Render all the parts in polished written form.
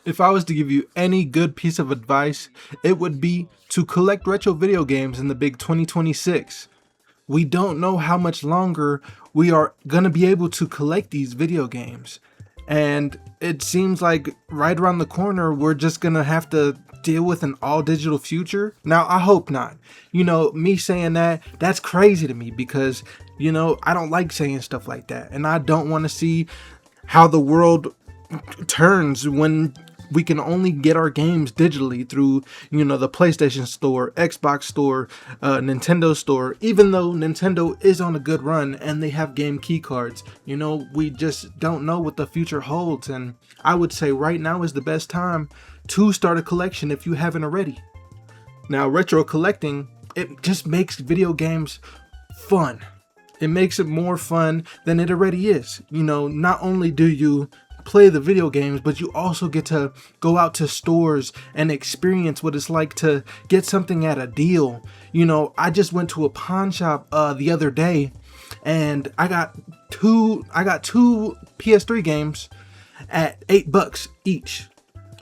If I was to give you any good piece of advice, it would be to collect retro video games in the big 2026. We don't know how much longer we are going to be able to collect these video games. And it seems like right around the corner, we're just going to have to deal with an all digital future. Now, I hope not. Me saying that, that's crazy to me because, I don't like saying stuff like that. And I don't want to see how the world turns when we can only get our games digitally through, the PlayStation Store, Xbox Store, Nintendo Store. Even though Nintendo is on a good run and they have game key cards, we just don't know what the future holds. And I would say right now is the best time to start a collection if you haven't already. Now, retro collecting, it just makes video games fun. It makes it more fun than it already is. Not only do you play the video games, but you also get to go out to stores and experience what it's like to get something at a deal. I just went to a pawn shop the other day and I got two PS3 games at $8 each.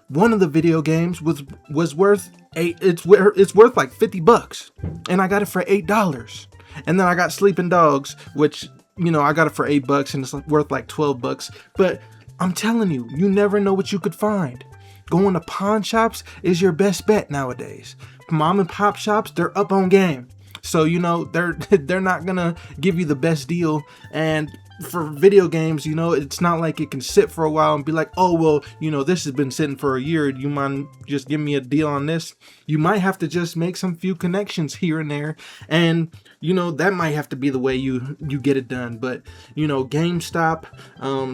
One of the video games was worth it's worth like $50 and I got it for $8. And then I got Sleeping Dogs, which I got it for $8 and it's worth like $12. But I'm telling you, you never know what you could find. Going to pawn shops is your best bet nowadays. Mom and pop shops, they're up on game. So, they're not gonna give you the best deal. And for video games, it's not like it can sit for a while and be like, oh, well, this has been sitting for a year. Do you mind just giving me a deal on this? You might have to just make some few connections here and there. And, that might have to be the way you get it done. But, GameStop,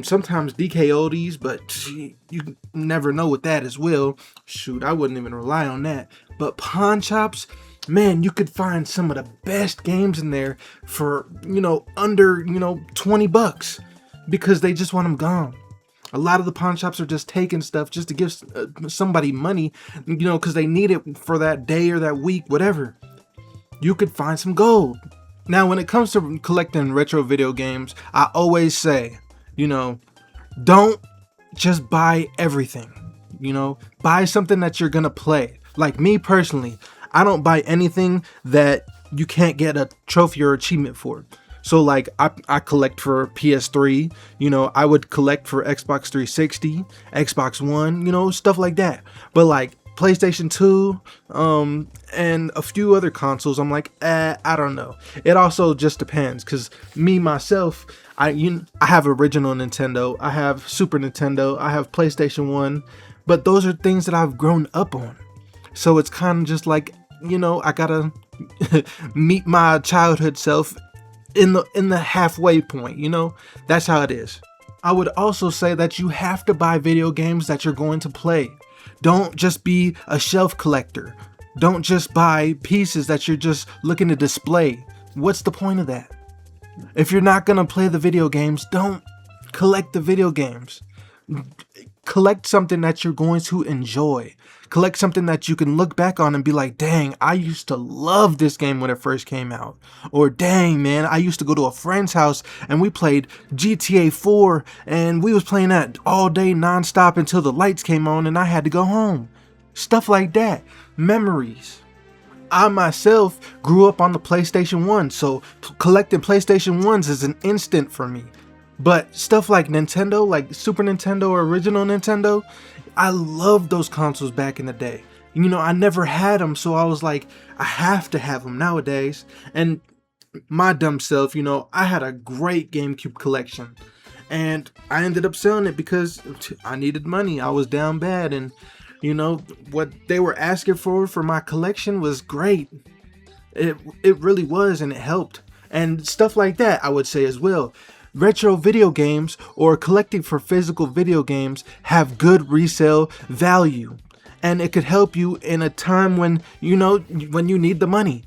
sometimes DK Oldies, but you never know with that as well. Shoot, I wouldn't even rely on that. But pawn shops, man, you could find some of the best games in there for, under, $20 because they just want them gone. A lot of the pawn shops are just taking stuff just to give somebody money, because they need it for that day or that week, whatever. You could find some gold. Now, when it comes to collecting retro video games, I always say, don't just buy everything, buy something that you're going to play. Like me personally, I don't buy anything that you can't get a trophy or achievement for. So like I collect for PS3, I would collect for Xbox 360, Xbox One, stuff like that. But like PlayStation 2, and a few other consoles, I'm like, I don't know. It also just depends, cause me myself, I have original Nintendo, I have Super Nintendo, I have PlayStation 1, but those are things that I've grown up on. So it's kind of just like, I gotta meet my childhood self in the halfway point, that's how it is. I would also say that you have to buy video games that you're going to play. Don't just be a shelf collector. Don't just buy pieces that you're just looking to display. What's the point of that? If you're not gonna play the video games, don't collect the video games. Collect something that you're going to enjoy. Collect something that you can look back on and be like, dang, I used to love this game when it first came out. Or dang, man, I used to go to a friend's house and we played GTA 4 and we was playing that all day nonstop until the lights came on and I had to go home. Stuff like that. Memories. I myself grew up on the PlayStation 1, so collecting PlayStation 1s is an instant for me. But stuff like Nintendo, like Super Nintendo or original Nintendo, I loved those consoles back in the day. I never had them, so I was like, I have to have them nowadays. And my dumb self, I had a great GameCube collection. And I ended up selling it because I needed money. I was down bad. And, what they were asking for my collection was great. It really was, and it helped. And stuff like that, I would say as well. Retro video games or collecting for physical video games have good resale value, and it could help you in a time when when you need the money.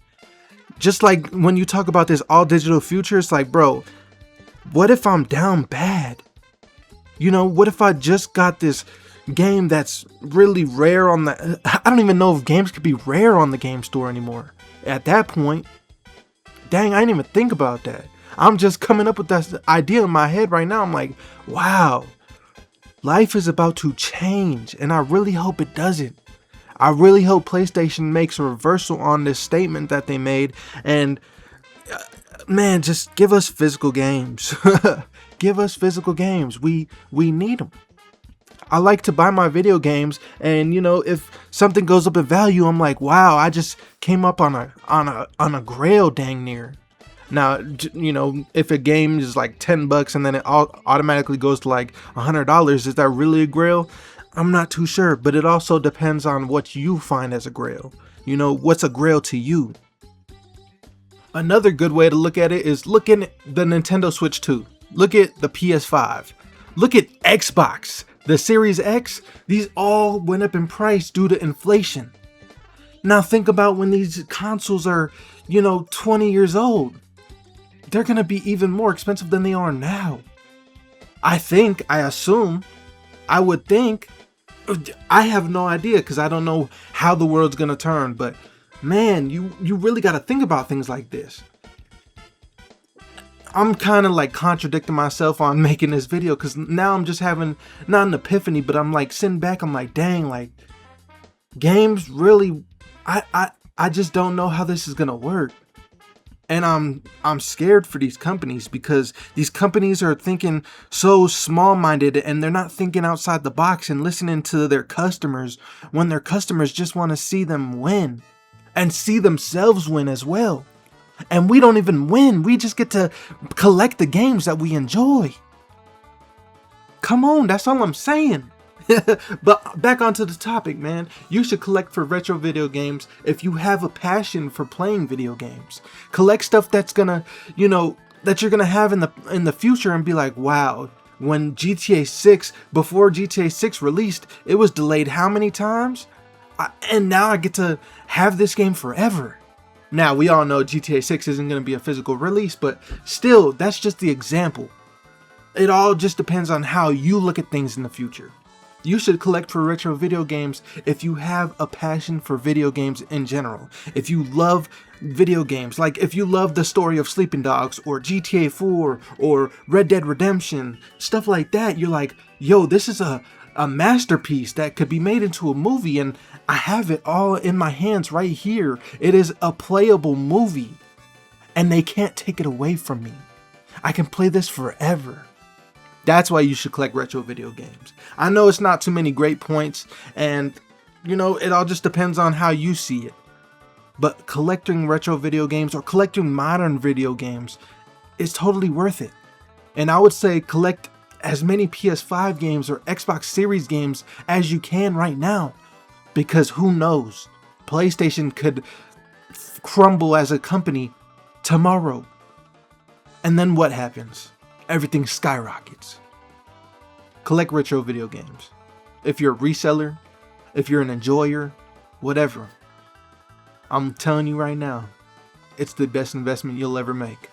Just like when you talk about this all digital future, it's like, bro, what if I'm down bad? What if I just got this game that's really rare on the I don't even know if games could be rare on the game store anymore. At that point, dang, I didn't even think about that. I'm just coming up with that idea in my head right now. I'm like, wow, Life is about to change, and I really hope it doesn't. I really hope PlayStation makes a reversal on this statement that they made, and man, just give us physical games. Give us physical games. We need them. I like to buy my video games, and you know, if something goes up in value, I'm like, wow, I just came up on a grail, dang near. Now, you know, if a game is like $10 and then it automatically goes to like $100, is that really a grail? I'm not too sure, but it also depends on what you find as a grail. You know, what's a grail to you? Another good way to look at it is look at the Nintendo Switch 2. Look at the PS5. Look at Xbox. The Series X, these all went up in price due to inflation. Now think about when these consoles are, you know, 20 years old. They're gonna be even more expensive than they are now. I would think, I have no idea because I don't know how the world's gonna turn, but man, you really gotta think about things like this. I'm kind of like contradicting myself on making this video because now I'm just having not an epiphany, but I'm like sitting back, I'm like, dang, like games really, I just don't know how this is gonna work. And I'm scared for these companies because these companies are thinking so small-minded and they're not thinking outside the box and listening to their customers when their customers just want to see them win and see themselves win as well. And we don't even win. We just get to collect the games that we enjoy. Come on, that's all I'm saying. But back onto the topic, man. You should collect for retro video games if you have a passion for playing video games. Collect stuff that's gonna, you know, that you're gonna have in the future and be like, wow, when GTA 6, before GTA 6 released, it was delayed how many times? And now I get to have this game forever. Now, we all know GTA 6 isn't going to be a physical release, but still, that's just the example. It all just depends on how you look at things in the future. You should collect for retro video games if you have a passion for video games in general. If you love video games, like if you love the story of Sleeping Dogs or GTA 4 or Red Dead Redemption, stuff like that, you're like, yo, this is a masterpiece that could be made into a movie, and I have it all in my hands right here. It is a playable movie, and they can't take it away from me. I can play this forever. That's why you should collect retro video games. I know it's not too many great points, and you know, it all just depends on how you see it. But collecting retro video games or collecting modern video games is totally worth it. And I would say collect as many PS5 games or Xbox Series games as you can right now, because who knows, PlayStation could crumble as a company tomorrow, and then what happens? Everything skyrockets. Collect retro video games. If you're a reseller, if you're an enjoyer, whatever, I'm telling you right now, it's the best investment you'll ever make.